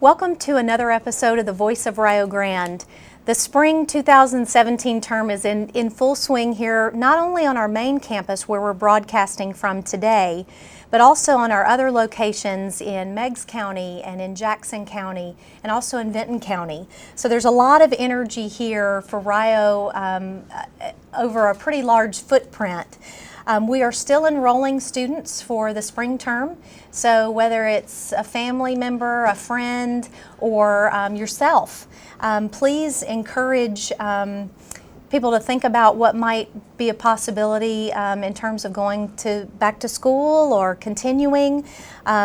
Welcome to another episode of the Voice of RIo Grande. The spring 2017 term is in full swing here, not only on our main campus where we're broadcasting from today, but also on our other locations in Meigs County and in Jackson County and also in Vinton County. So there's a lot of energy here for RIo over a pretty large footprint. We are still enrolling students for the spring term, so whether it's a family member, a friend, or yourself, please encourage people to think about what might be a possibility in terms of going back to school or continuing.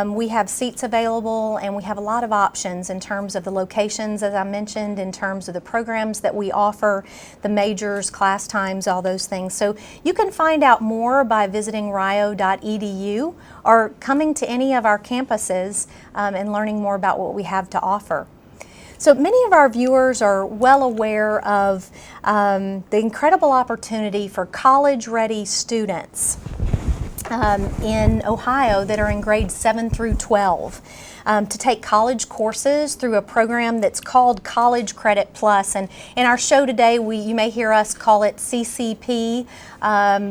We have seats available and we have a lot of options in terms of the locations, as I mentioned, in terms of the programs that we offer, the majors, class times, all those things. So you can find out more by visiting rio.edu or coming to any of our campuses and learning more about what we have to offer. So many of our viewers are well aware of the incredible opportunity for college-ready students in Ohio that are in grades 7 through 12 to take college courses through a program that's called College Credit Plus. And in our show today, you may hear us call it CCP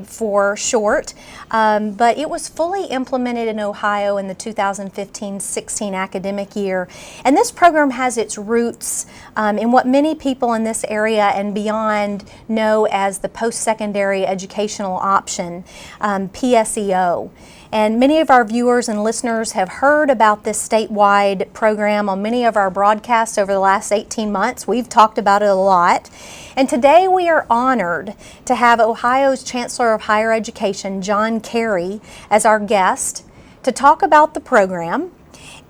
for short, but it was fully implemented in Ohio in the 2015-16 academic year. And this program has its roots in what many people in this area and beyond know as the post-secondary educational option, PSEO. And many of our viewers and listeners have heard about this statewide program on many of our broadcasts over the last 18 months. We've talked about it a lot. And today we are honored to have Ohio's Chancellor of Higher Education, John Carey, as our guest to talk about the program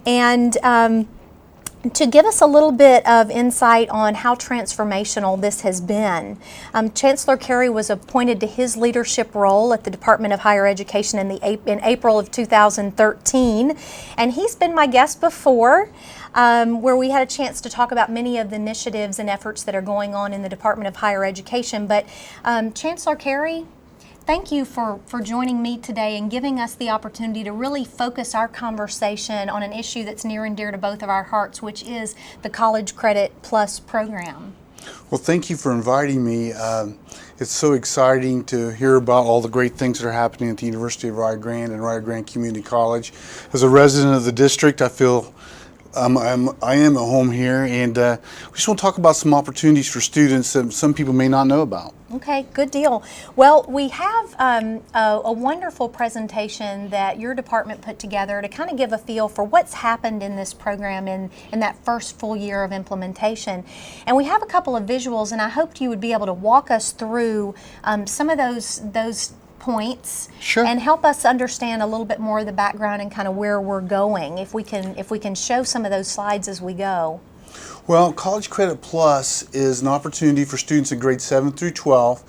and to give us a little bit of insight on how transformational this has been. Chancellor Carey was appointed to his leadership role at the Department of Higher Education in April of 2013, and he's been my guest before, where we had a chance to talk about many of the initiatives and efforts that are going on in the Department of Higher Education. But Chancellor Carey, thank you for joining me today and giving us the opportunity to really focus our conversation on an issue that's near and dear to both of our hearts, which is the College Credit Plus program. Well, thank you for inviting me. It's so exciting to hear about all the great things that are happening at the University of RIo Grande and RIo Grande Community College. As a resident of the district, I feel I am at home here, and we just want to talk about some opportunities for students that some people may not know about. Okay, good deal. Well, we have a wonderful presentation that your department put together to kind of give a feel for what's happened in this program in that first full year of implementation. And we have a couple of visuals, and I hoped you would be able to walk us through some of those points. Sure. And help us understand a little bit more of the background and kind of where we're going, if we can show some of those slides as we go. Well, College Credit Plus is an opportunity for students in grades 7 through 12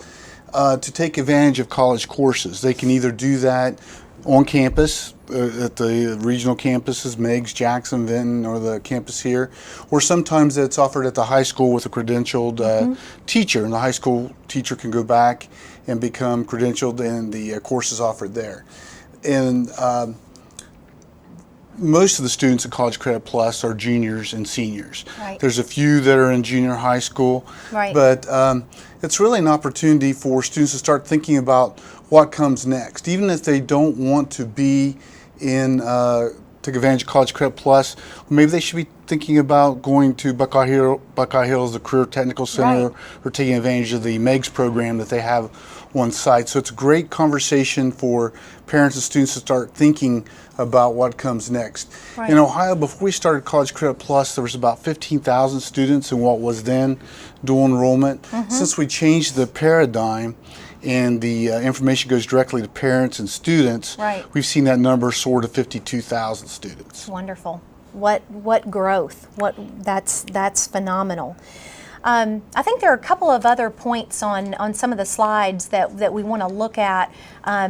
to take advantage of college courses. They can either do that on campus at the regional campuses, Meigs, Jackson, Vinton, or the campus here, or sometimes it's offered at the high school with a credentialed teacher, and the high school teacher can go back and become credentialed, and the course is offered there. And most of the students at College Credit Plus are juniors and seniors. Right. There's a few that are in junior high school, right. But it's really an opportunity for students to start thinking about what comes next. Even if they don't want to be in take advantage of College Credit Plus, maybe they should be thinking about going to Buckeye Hills, the Career Technical Center, right. or taking advantage of the Meigs program that they have on site. So it's a great conversation for parents and students to start thinking about what comes next. Right. In Ohio, before we started College Credit Plus, there was about 15,000 students in what was then dual enrollment. Since we changed the paradigm and the information goes directly to parents and students, right. we've seen that number soar to 52,000 students. Wonderful. What growth. That's phenomenal. I think there are a couple of other points on some of the slides that we want to look at,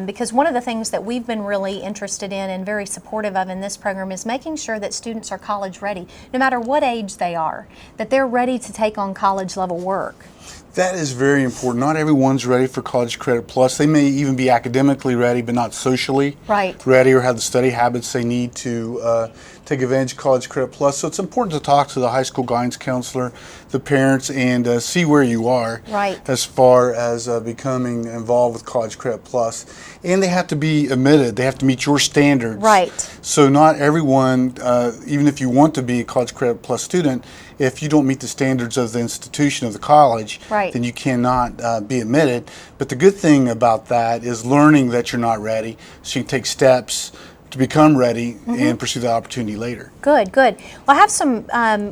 because one of the things that we've been really interested in and very supportive of in this program is making sure that students are college ready, no matter what age they are, that they're ready to take on college level work. That is very important. Not everyone's ready for College Credit Plus. They may even be academically ready, but not socially ready or have the study habits they need to take advantage of College Credit Plus. So it's important to talk to the high school guidance counselor, the parents, and see where you are as far as becoming involved with College Credit Plus. And they have to be admitted. They have to meet your standards. So not everyone, even if you want to be a College Credit Plus student, if you don't meet the standards of the institution of the college, then you cannot be admitted. But the good thing about that is learning that you're not ready, so you can take steps to become ready and pursue the opportunity later. Good, good. Well, I have some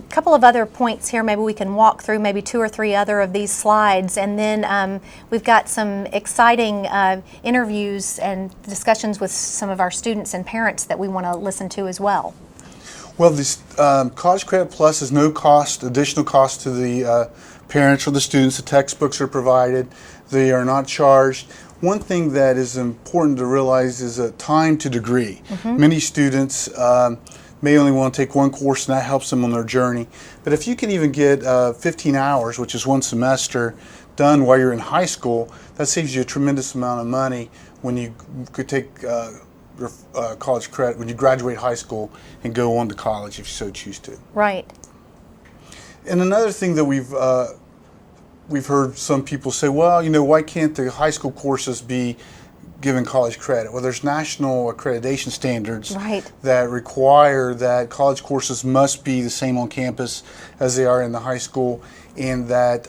couple of other points here. Maybe we can walk through maybe 2 or 3 other of these slides, and then we've got some exciting interviews and discussions with some of our students and parents that we want to listen to as well. Well, this College Credit Plus is no cost, additional cost to the parents or the students. The textbooks are provided. They are not charged. One thing that is important to realize is a time to degree. Many students may only want to take one course, and that helps them on their journey. But if you can even get 15 hours, which is one semester, done while you're in high school, that saves you a tremendous amount of money when you could take your college credit when you graduate high school and go on to college if you so choose to. And another thing that we've heard some people say, well, you know, why can't the high school courses be given college credit? Well, there's national accreditation standards that require that college courses must be the same on campus as they are in the high school, and that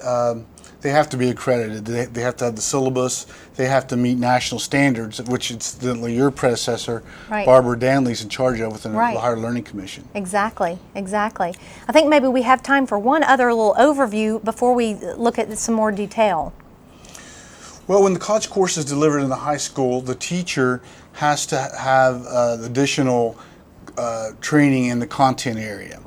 they have to be accredited. They have to have the syllabus. They have to meet national standards, which incidentally your predecessor, Barbara Danley's in charge of within the Higher Learning Commission. Exactly, exactly. I think maybe we have time for one other little overview before we look at some more detail. Well, when the college course is delivered in the high school, the teacher has to have additional training in the content area.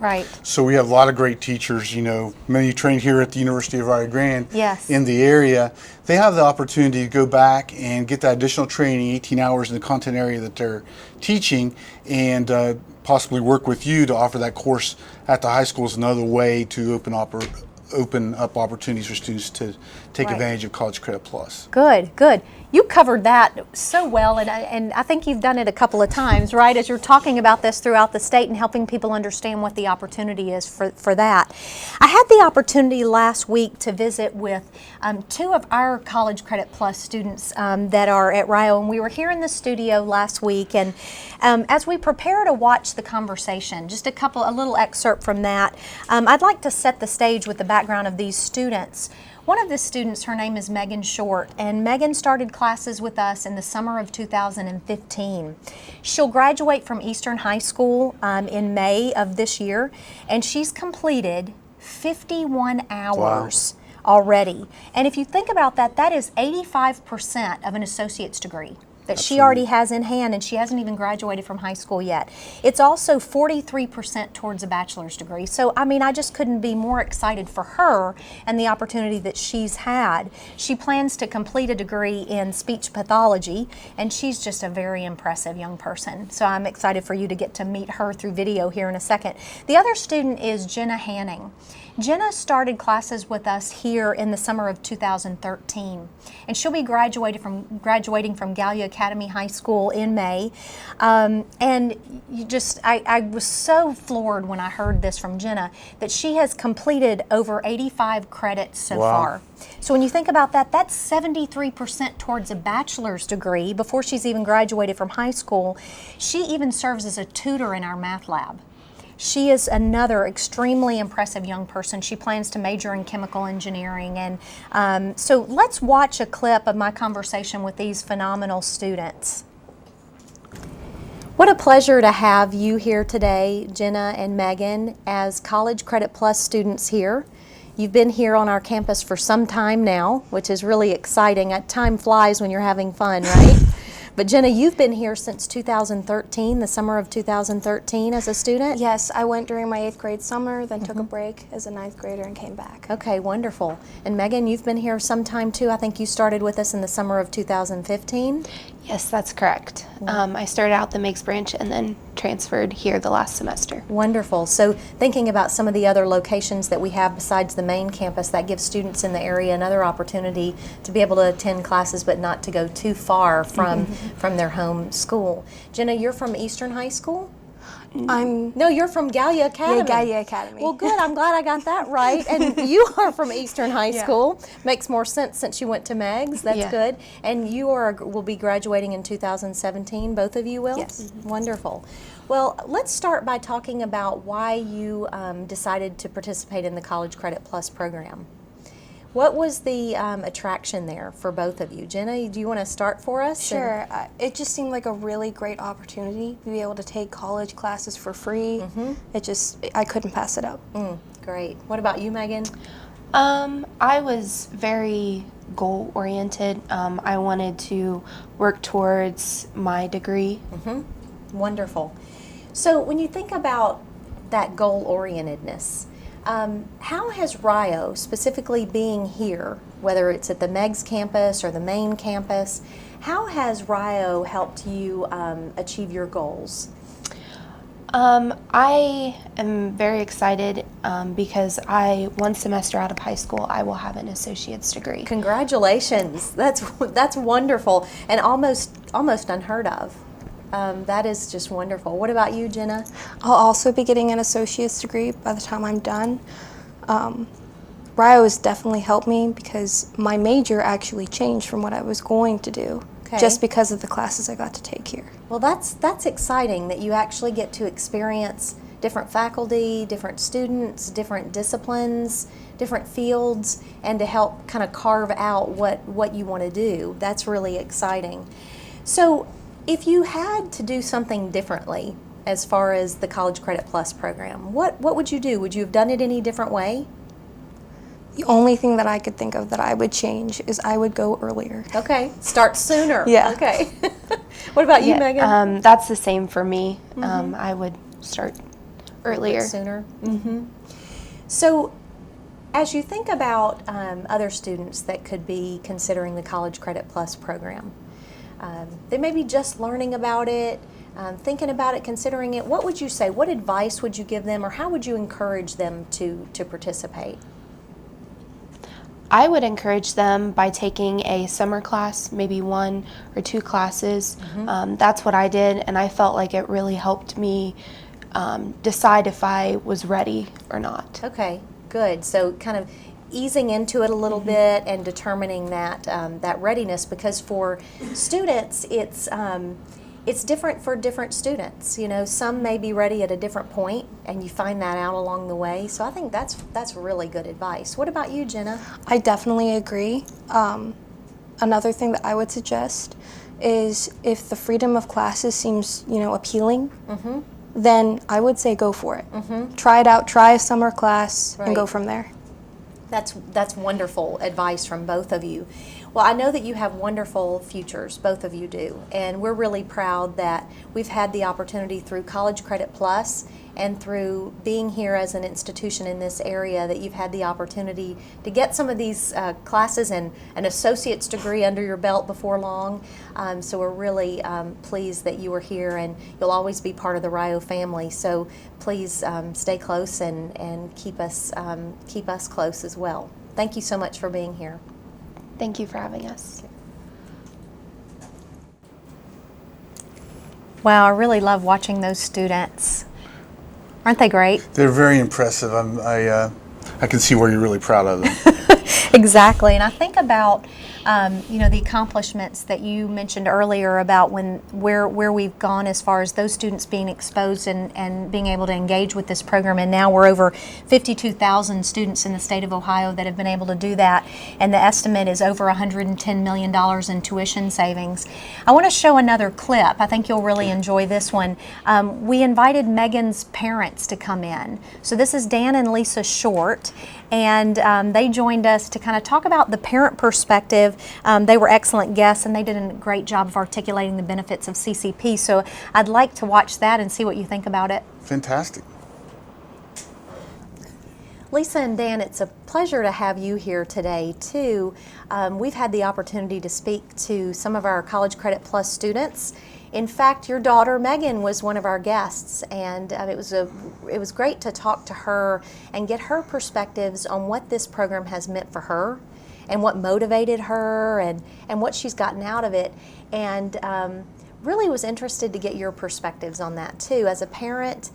So we have a lot of great teachers, you know, many trained here at the University of RIo Grande in the area. They have the opportunity to go back and get that additional training, 18 hours in the content area that they're teaching, and possibly work with you to offer that course at the high school is another way to open up opportunities for students to take advantage of College Credit Plus. Good, good. You covered that so well, and I think you've done it a couple of times, right, as you're talking about this throughout the state and helping people understand what the opportunity is for that. I had the opportunity last week to visit with 2 of our College Credit Plus students that are at RIo, and we were here in the studio last week, and as we prepare to watch the conversation, just a little excerpt from that, I'd like to set the stage with the background of these students. One of the students, her name is Megan Short, and Megan started classes with us in the summer of 2015. She'll graduate from Eastern High School in May of this year, and she's completed 51 hours already. And if you think about that, that is 85% of an associate's degree that she already has in hand, and she hasn't even graduated from high school yet. It's also 43% towards a bachelor's degree. So, I mean, I just couldn't be more excited for her and the opportunity that she's had. She plans to complete a degree in speech pathology, and she's just a very impressive young person. So I'm excited for you to get to meet her through video here in a second. The other student is Jenna Hanning. Jenna started classes with us here in the summer of 2013, and she'll be graduating from Gallia Academy High School in May. And I was so floored when I heard this from Jenna that she has completed over 85 credits so far. So when you think about that, that's 73% towards a bachelor's degree before she's even graduated from high school. She even serves as a tutor in our math lab. She is another extremely impressive young person. She plans to major in chemical engineering. And so let's watch a clip of my conversation with these phenomenal students. What a pleasure to have you here today, Jenna and Megan, as College Credit Plus students here. You've been here on our campus for some time now, which is really exciting. Time flies when you're having fun, right? But Jenna, you've been here since 2013, the summer of 2013 as a student? Yes, I went during my 8th grade summer, then took a break as a 9th grader and came back. Okay, wonderful. And Megan, you've been here some time too. I think you started with us in the summer of 2015? Yes, that's correct. I started out the Meigs branch and then transferred here the last semester. Wonderful. So thinking about some of the other locations that we have besides the main campus, that gives students in the area another opportunity to be able to attend classes but not to go too far from their home school. Jenna, you're from Eastern High School? No, you're from Gallia Academy. Yeah, Gallia Academy. Well, good. I'm glad I got that right. And you are from Eastern High School. Makes more sense since you went to Meg's. That's good. And you will be graduating in 2017. Both of you will? Yes. Wonderful. Well, let's start by talking about why you decided to participate in the College Credit Plus program. What was the attraction there for both of you? Jenna, do you want to start for us? Sure. It just seemed like a really great opportunity to be able to take college classes for free. I couldn't pass it up. Great. What about you, Megan? I was very goal-oriented. I wanted to work towards my degree. Wonderful. So when you think about that goal-orientedness, how has RIo, specifically being here, whether it's at the Meg's campus or the main campus, how has RIo helped you achieve your goals? I am very excited because one semester out of high school, I will have an associate's degree. Congratulations. That's wonderful and almost unheard of. That is just wonderful. What about you, Jenna? I'll also be getting an associate's degree by the time I'm done. RIo has definitely helped me because my major actually changed from what I was going to do just because of the classes I got to take here. Well, that's exciting that you actually get to experience different faculty, different students, different disciplines, different fields, and to help kind of carve out what you want to do. That's really exciting. So if you had to do something differently as far as the College Credit Plus program, what would you do? Would you have done it any different way? The only thing that I could think of that I would change is I would go earlier. Okay, start sooner. Yeah. Okay. What about you, Megan? That's the same for me. I would start earlier. Sooner. So as you think about other students that could be considering the College Credit Plus program, they may be just learning about it, thinking about it, considering it. What would you say? What advice would you give them, or how would you encourage them to participate? I would encourage them by taking a summer class, maybe 1 or 2 classes. That's what I did, and I felt like it really helped me decide if I was ready or not. Okay, good. So kind of easing into it a little bit and determining that readiness, because for students it's different for different students. You know, some may be ready at a different point, and you find that out along the way. So I think that's really good advice. What about you, Jenna? I definitely agree. Another thing that I would suggest is if the freedom of classes seems, appealing, then I would say go for it. Try it out, try a summer class, and go from there. That's wonderful advice from both of you. Well, I know that you have wonderful futures, both of you do, and we're really proud that we've had the opportunity through College Credit Plus and through being here as an institution in this area that you've had the opportunity to get some of these classes and an associate's degree under your belt before long. So we're really pleased that you are here, and you'll always be part of the RIo family. So please stay close and keep us close as well. Thank you so much for being here. Thank you for having us. Wow, I really love watching those students. Aren't they great? They're very impressive. I can see where you're really proud of them. Exactly, and I think about the accomplishments that you mentioned earlier about where we've gone as far as those students being exposed and being able to engage with this program, and now we're over 52,000 students in the state of Ohio that have been able to do that, and the estimate is over $110 million in tuition savings. I want to show another clip. I think you'll really enjoy this one. We invited Megan's parents to come in. So this is Dan and Lisa Short, and they joined us to kind of talk about the parent perspective. They were excellent guests, and they did a great job of articulating the benefits of CCP. So I'd like to watch that and see what you think about it. Fantastic. Lisa and Dan, it's a pleasure to have you here today too. We've had the opportunity to speak to some of our College Credit Plus students In fact, your daughter Megan was one of our guests, and it was great to talk to her and get her perspectives on what this program has meant for her, and what motivated her, and what she's gotten out of it. And really was interested to get your perspectives on that too. As a parent,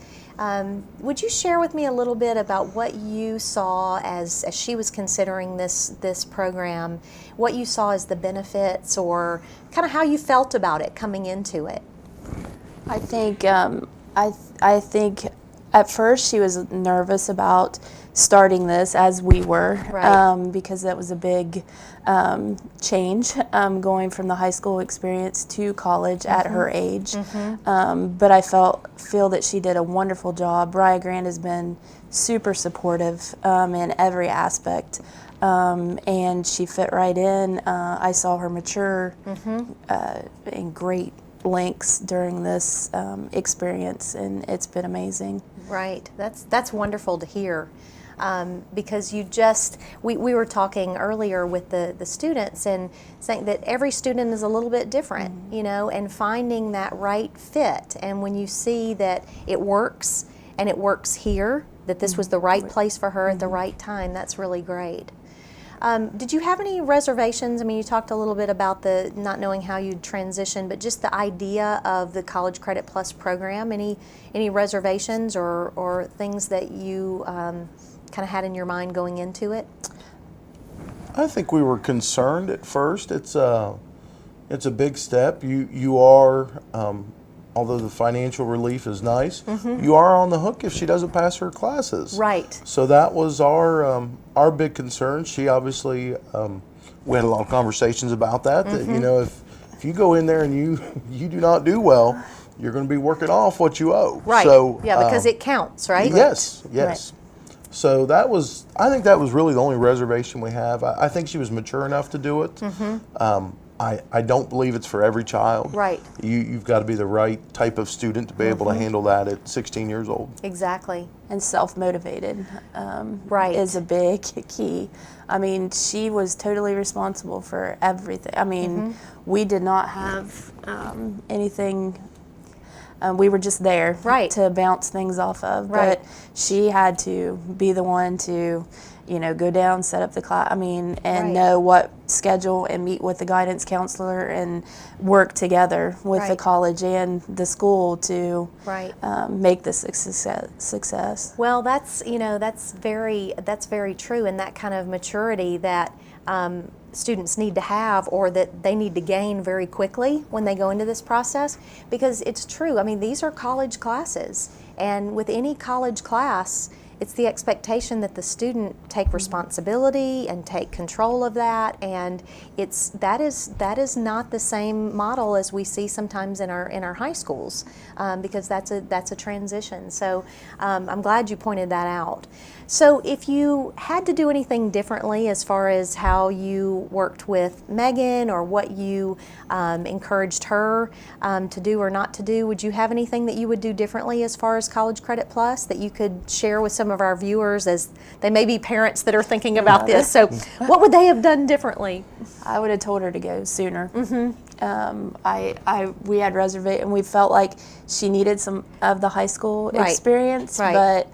would you share with me a little bit about what you saw as she was considering this program, what you saw as the benefits, or kind of how you felt about it coming into it? I think I think at first she was nervous about starting this, as we were, Right. because that was a big change, going from the high school experience to college at her age. But I feel that she did a wonderful job. RIo Grande has been super supportive in every aspect, and she fit right in. I saw her mature in great lengths during this experience, and it's been amazing. Right. That's wonderful to hear. Because we were talking earlier with the students and saying that every student is a little bit different, and finding that right fit. And when you see that it works, and it works here, that this was the right place for her at the right time, that's really great. Did you have any reservations? I mean, you talked a little bit about the not knowing how you'd transition, but just the idea of the College Credit Plus program. Any reservations or things that you kind of had in your mind going into it? I think we were concerned at first. It's a big step. You are, although the financial relief is nice, you are on the hook if she doesn't pass her classes. Right. So that was our big concern. She obviously, we had a lot of conversations about that. That if you go in there and you do not do well, you're going to be working off what you owe. Right. So yeah, because it counts, right? Yes. Right. So I think that was really the only reservation we have. I think she was mature enough to do it. I don't believe it's for every child. Right. You've got to be the right type of student to be able to handle that at 16 years old. Exactly. And self-motivated Right. is a big key. I mean, she was totally responsible for everything. I mean, we did not have anything. We were just there Right. to bounce things off of. Right. But she had to be the one to, go down, set up the class, and Right. know what schedule and meet with the guidance counselor and work together with the Right. college and the school to Right. make this a success. Well, that's very true, and that kind of maturity that students need to have, or that they need to gain very quickly when they go into this process, because it's true. I mean, these are college classes, and with any college class, it's the expectation that the student take responsibility and take control of that, and that is not the same model as we see sometimes in our high schools, because that's a transition. So I'm glad you pointed that out. So if you had to do anything differently as far as how you worked with Megan, or what you encouraged her to do or not to do, would you have anything that you would do differently as far as College Credit Plus that you could share with some of our viewers, as they may be parents that are thinking about this? So what would they have done differently? I would have told her to go sooner. We had reservation, and we felt like she needed some of the high school Right. experience, Right. but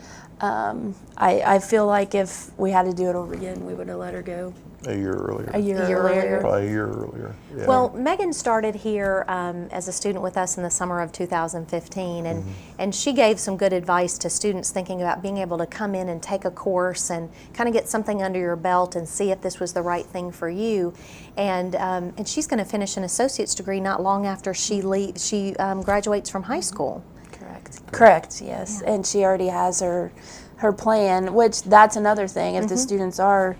I feel like if we had to do it over again, we would have let her go A year earlier. a year year earlier. earlier. Probably a year earlier. Yeah. Well, Megan started here as a student with us in the summer of 2015, and she gave some good advice to students thinking about being able to come in and take a course and kind of get something under your belt and see if this was the right thing for you. And she's going to finish an associate's degree not long after she graduates from high school. Correct, yes. And she already has her plan, which that's another thing. If the students are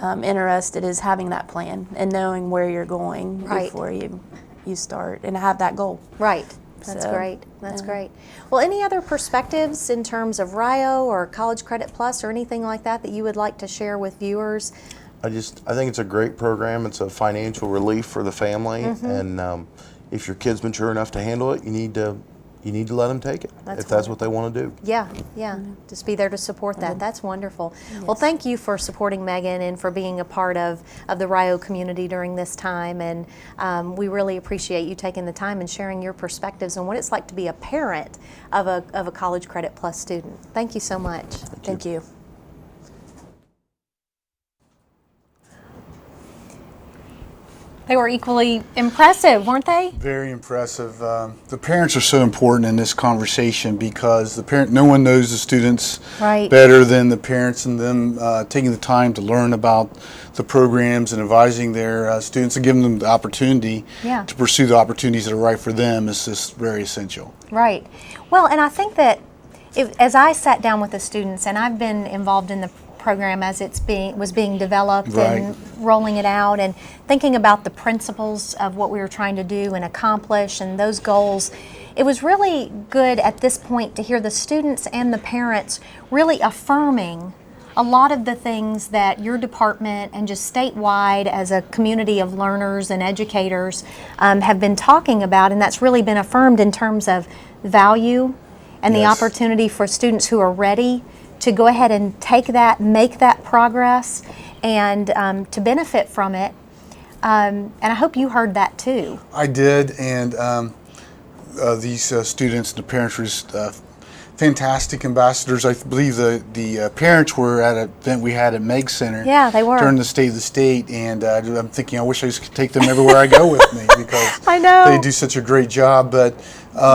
interested, is having that plan and knowing where you're going Right. before you start, and have that goal. Right. That's So, great. That's great. Well, any other perspectives in terms of RIo or College Credit Plus or anything like that you would like to share with viewers? I think it's a great program. It's a financial relief for the family, and if your kid's mature enough to handle it, you need to you need to let them take it if that's what they want to do. Yeah, yeah. Just be there to support that. That's wonderful. Well, thank you for supporting Megan and for being a part of the RIo community during this time. And we really appreciate you taking the time and sharing your perspectives on what it's like to be a parent of a College Credit Plus student. Thank you so much. Thank you. They were equally impressive, weren't they? Very impressive. The parents are so important in this conversation because no one knows the students better than the parents, and them taking the time to learn about the programs and advising their students and giving them the opportunity to pursue the opportunities that are right for them is just very essential. Right. Well, and I think that as I sat down with the students, and I've been involved in the program as was being developed and rolling it out, and thinking about the principles of what we were trying to do and accomplish and those goals, it was really good at this point to hear the students and the parents really affirming a lot of the things that your department and just statewide as a community of learners and educators have been talking about, and that's really been affirmed in terms of value and the opportunity for students who are ready to go ahead and take that, make that progress, and to benefit from it. And I hope you heard that too. I did, and these students and the parents were just fantastic ambassadors. I believe the parents were at an event we had at Meg Center. Yeah, they were. During the State of the State, and I'm thinking I wish I could take them everywhere I go with me because I know they do such a great job. But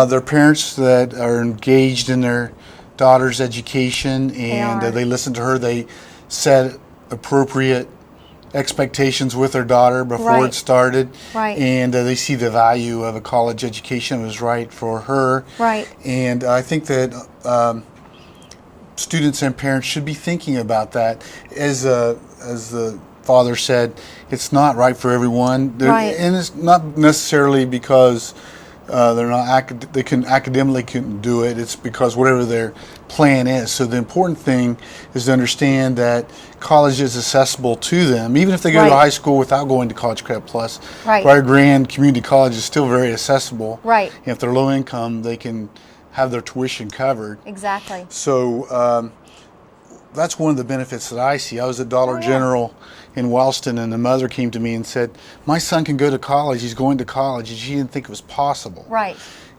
they're parents that are engaged in their daughter's education, and they listen to her. They set appropriate expectations with their daughter before it started, and they see the value of a college education was right for her. And I think that students and parents should be thinking about that. As the father said, it's not right for everyone, and it's not necessarily because they're not they academically couldn't do it. It's because whatever their plan is. So the important thing is to understand that college is accessible to them, even if they go to high school without going to College Credit Plus. RIo Grande Community College is still very accessible. And if they're low income, they can have their tuition covered. Exactly. So that's one of the benefits that I see. I was at Dollar General in Wellston, and the mother came to me and said, "My son can go to college. He's going to college," and she didn't think it was possible.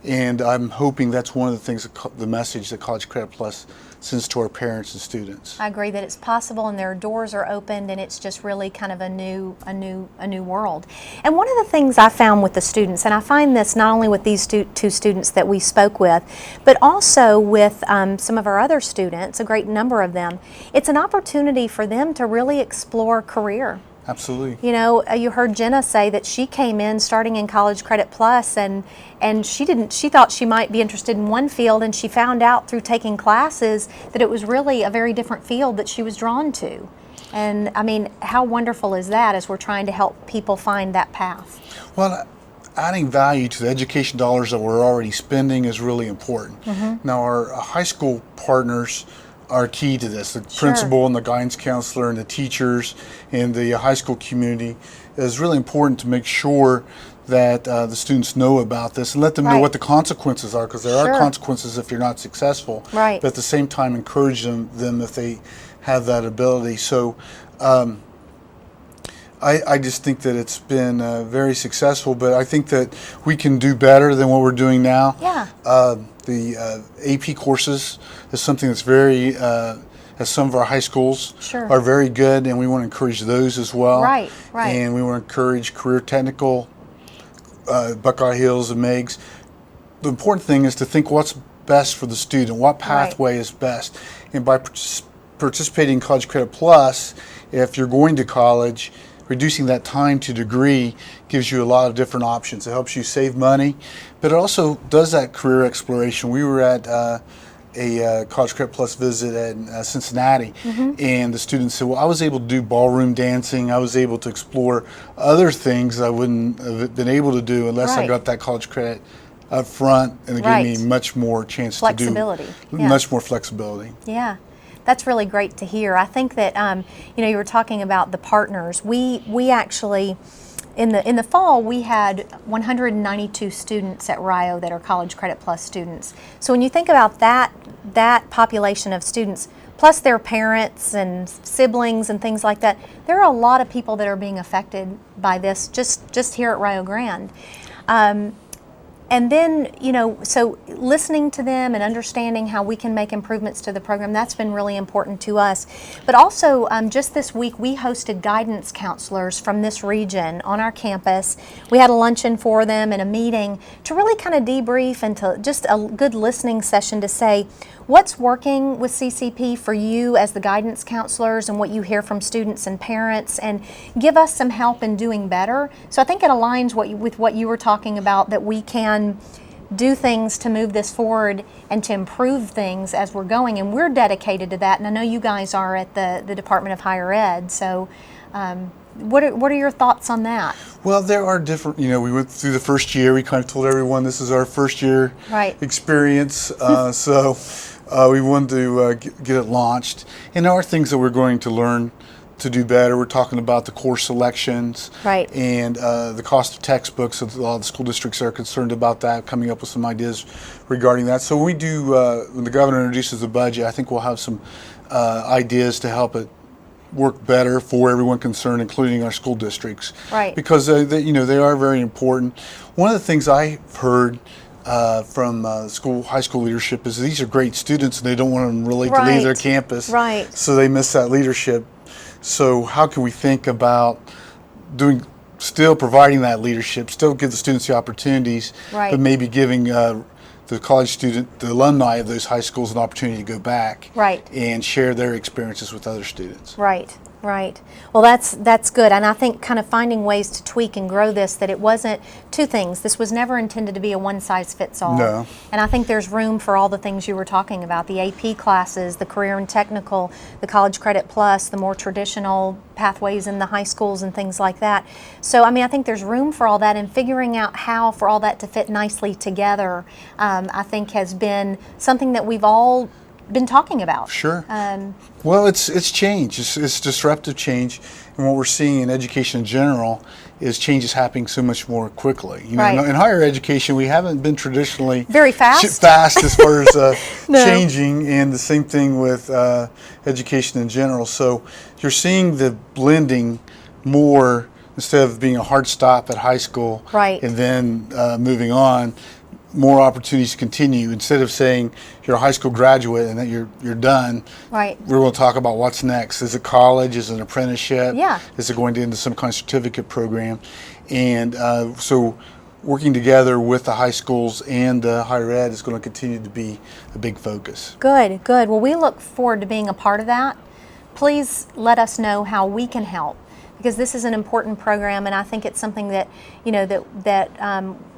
And I'm hoping that's one of the things, the message that College Credit Plus sends to our parents and students. I agree that it's possible, and their doors are opened, and it's just really kind of a new world. And one of the things I found with the students, and I find this not only with these two students that we spoke with, but also with some of our other students, a great number of them, it's an opportunity for them to really explore career. Absolutely. You know, you heard Jenna say that she came in starting in College Credit Plus, and she thought she might be interested in one field, and she found out through taking classes that it was really a very different field that she was drawn to. And I mean, how wonderful is that as we're trying to help people find that path? Well, adding value to the education dollars that we're already spending is really important. Now, our high school partners are key to this. The principal and the guidance counselor and the teachers and the high school community is really important to make sure that the students know about this and let them know what the consequences are, because there are consequences if you're not successful. But at the same time, encourage them if they have that ability. So I just think that it's been very successful, but I think that we can do better than what we're doing now. The AP courses is something that's very, as some of our high schools are very good, and we want to encourage those as well. And we want to encourage career technical, Buckeye Hills and Meigs. The important thing is to think what's best for the student, what pathway is best. And by participating in College Credit Plus, if you're going to college, reducing that time to degree gives you a lot of different options. It helps you save money, but it also does that career exploration. We were at a College Credit Plus visit at Cincinnati, and the students said, well, I was able to do ballroom dancing. I was able to explore other things I wouldn't have been able to do unless I got that college credit up front, and it gave me much more chance to do much more flexibility. That's really great to hear. I think that, you know, you were talking about the partners. We actually, in the fall, we had 192 students at RIo that are College Credit Plus students. So when you think about that population of students, plus their parents and siblings and things like that, there are a lot of people that are being affected by this just here at RIo Grande. And then, so listening to them and understanding how we can make improvements to the program, that's been really important to us. But also, just this week, we hosted guidance counselors from this region on our campus. We had a luncheon for them and a meeting to really kind of debrief and to just a good listening session to say, what's working with CCP for you as the guidance counselors and what you hear from students and parents, and give us some help in doing better. So I think it aligns with what you were talking about, that we can do things to move this forward and to improve things as we're going, and we're dedicated to that, and I know you guys are at the Department of Higher Ed. So what are your thoughts on that? Well, there are different, we went through the first year, we kind of told everyone this is our first year experience, so we wanted to get it launched. And there are things that we're going to learn to do better. We're talking about the course selections and the cost of textbooks. A lot of the school districts are concerned about that, coming up with some ideas regarding that. So when we do, when the governor introduces the budget, I think we'll have some ideas to help it work better for everyone concerned, including our school districts. Because they are very important. One of the things I've heard from high school leadership is these are great students and they don't want them really to leave their campus, so they miss that leadership. So how can we think about still providing that leadership, still give the students the opportunities, but maybe giving the college student, the alumni of those high schools, an opportunity to go back and share their experiences with other students. Right. Well, that's good, and I think kind of finding ways to tweak and grow this, that it wasn't two things. This was never intended to be a one-size-fits-all. No. And I think there's room for all the things you were talking about, the AP classes, the career and technical, the College Credit Plus, the more traditional pathways in the high schools and things like that. So, I think there's room for all that, and figuring out how for all that to fit nicely together, I think has been something that we've all been talking about. Sure. Well, it's change. It's disruptive change, and what we're seeing in education in general is change is happening so much more quickly. In higher education, we haven't been traditionally very fast as far as changing, and the same thing with education in general. So you're seeing the blending more, instead of being a hard stop at high school and then moving on. More opportunities to continue. Instead of saying you're a high school graduate and that you're done, we're going to talk about what's next. Is it college? Is it an apprenticeship? Is it going into some kind of certificate program? And so working together with the high schools and higher ed is going to continue to be a big focus. Good. Well, we look forward to being a part of that. Please let us know how we can help, because this is an important program, and I think it's something that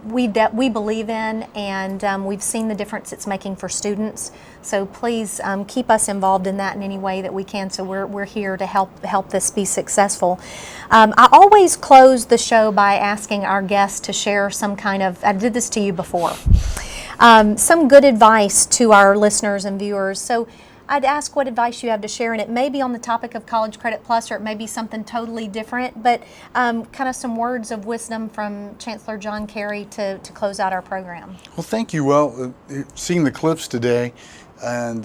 we believe in, and we've seen the difference it's making for students. So please keep us involved in that in any way that we can. So we're here to help this be successful. I always close the show by asking our guests to share some kind of, I did this to you before, some good advice to our listeners and viewers. So I'd ask what advice you have to share, and it may be on the topic of College Credit Plus, or it may be something totally different, but kind of some words of wisdom from Chancellor John Carey to close out our program. Well, thank you. Well, seeing the clips today and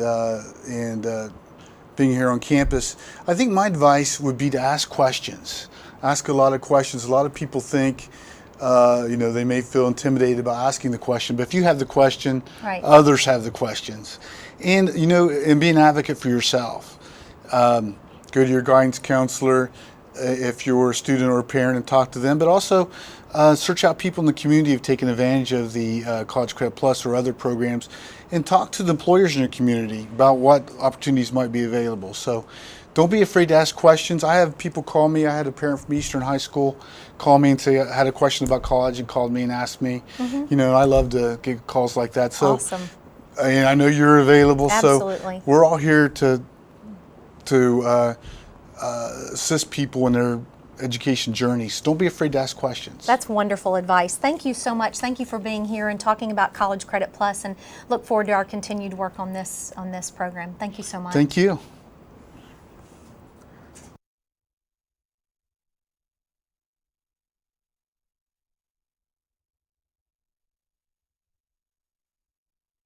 being here on campus, I think my advice would be to ask questions. Ask a lot of questions. A lot of people think they may feel intimidated about asking the question, but if you have the question, others have the questions. And, and be an advocate for yourself. Go to your guidance counselor if you're a student or a parent and talk to them, but also search out people in the community who've taken advantage of the College Credit Plus or other programs, and talk to the employers in your community about what opportunities might be available. So don't be afraid to ask questions. I have people call me. I had a parent from Eastern High School call me and say I had a question about college, and called me and asked me. I love to get calls like that. So, awesome. And I know you're available. Absolutely. So we're all here to assist people in their education journeys. Don't be afraid to ask questions. That's wonderful advice. Thank you so much. Thank you for being here and talking about College Credit Plus, and look forward to our continued work on this program. Thank you so much. Thank you.